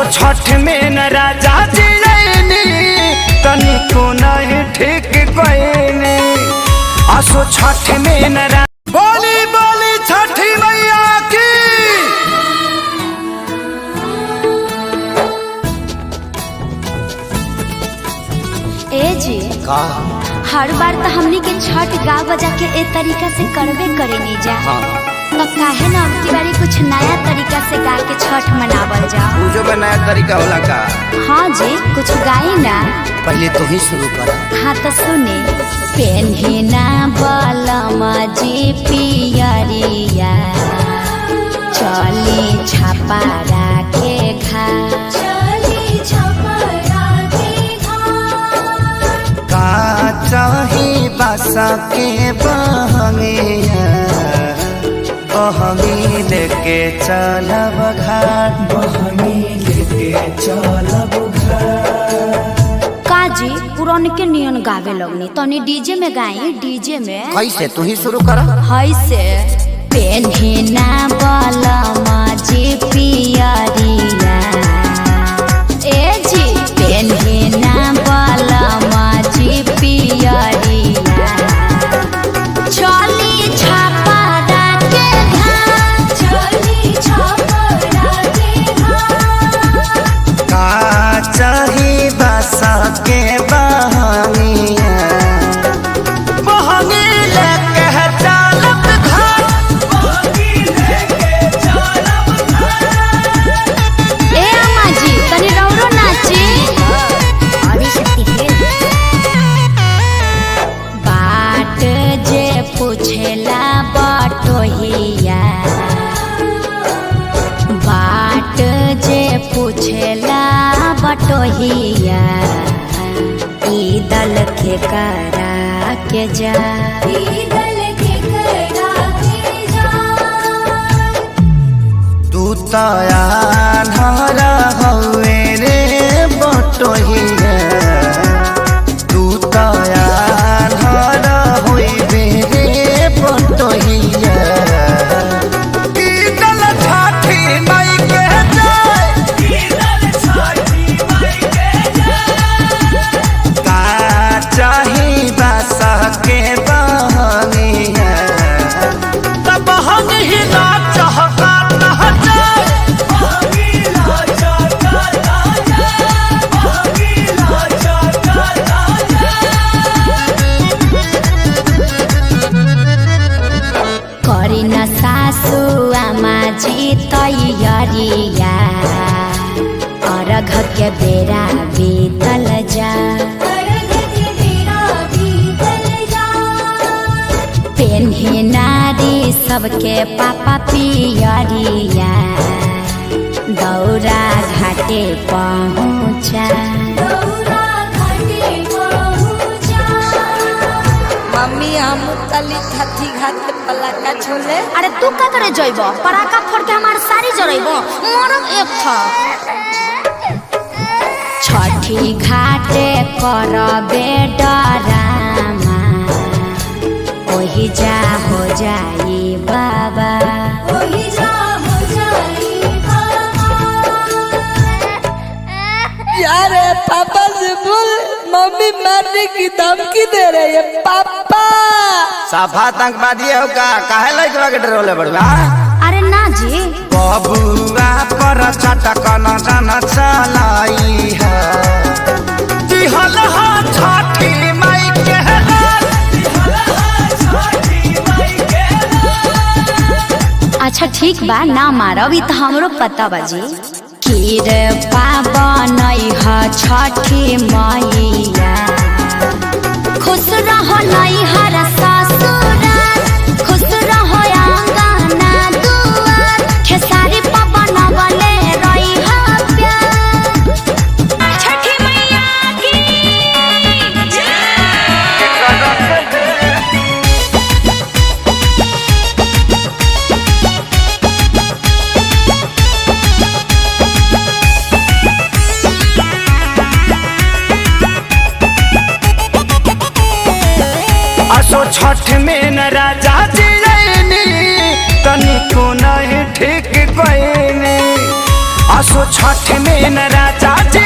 असो छठ में न राजा जी तनिको नहीं ठीक कोई असो छठ में न बोली बोली छठी मैया की। ए जी का हर बार तो हमनी के छठ गा बजा के ए तरीका से करबे करे नहीं जा। हाँ। तो काहे ना अब की बारी कुछ नया तरीका से गा के छठ मनावल जा। पूजो में नया तरीका होला का? हाँ जी कुछ गाई ना। पहले तो ही शुरू कर। हाँ तो सुने पेन्हिना बलमा जी पियरिया चली छपारा के घा का चाही बासा के बहंगिया बहंगी लेके चलब घाट बहंगी लेके चलब घाट। काजी पुरान के नियन गावे लगनी तनी डीजे में गाई डीजे में। कैसे तू ही शुरू कर। हाय से पेन्हिना बलमा जी पियरिया ए जी पेन्हिना बलमा जी पियरिया चली छपारा के घाट चली छपारा के घाट का चाही बासा के बहंगिया बहंगी लेके चलब घाट बहंगी लेके चलब घाट। ए अम्मा जी तनी रौरो नाची आदि शक्ति है। बाट जे पूछेला बटोहिया बाट जे पूछेला बटोहिया ई दल के करा के जा ई दल के करा के जा। तू तया धरा हवे रे बटोहिया तू तया धरा होइबे रे बटोहिया ई दल छठी माई के जाय ई दल छठी माई के जाय का चाही बासा के बहंगिया तब हम ही ना चाहता ना जाए बहंगिला चाहता ना जाए बहंगिला चाहता ना जाए। करी न सासु आमा जी तैयारिया अर्घ के बेरा बीतल जा पेन्ही नारी सबके पापा पियरिया दौरा घाटे पहुँचा मम्मी हम तली थी घाट पे पलाका छोले। अरे तू का करे जइब पराका फोड़ के हमार सारी जरइब मरम एक था। छठी घाटे करबे डरामा ओही जा हो जाई बाबा ओही जा हो जाई यार पापा से बोल मम्मी मारने की धमकी दे रही है पापा। साफा आतंकवादी हो का काहे लाइक लगे डरोले बड़वा। अरे ना जी बबुआ पर चटक न जन चलाई है दिहल हा छठी माई के अच्छा ठीक बा ना मारब ई तो हमरो पता बाजी। खीर पावन ह छठी मैया खुश रहो नैहर ससुराल खुश रहो आंगना दुआर खेसारी पवन बले रही प्यार। छठी मैया की असो छठ में न राजा जी तनिको नहीं ठीक कोई आसो छठ में न राजा जी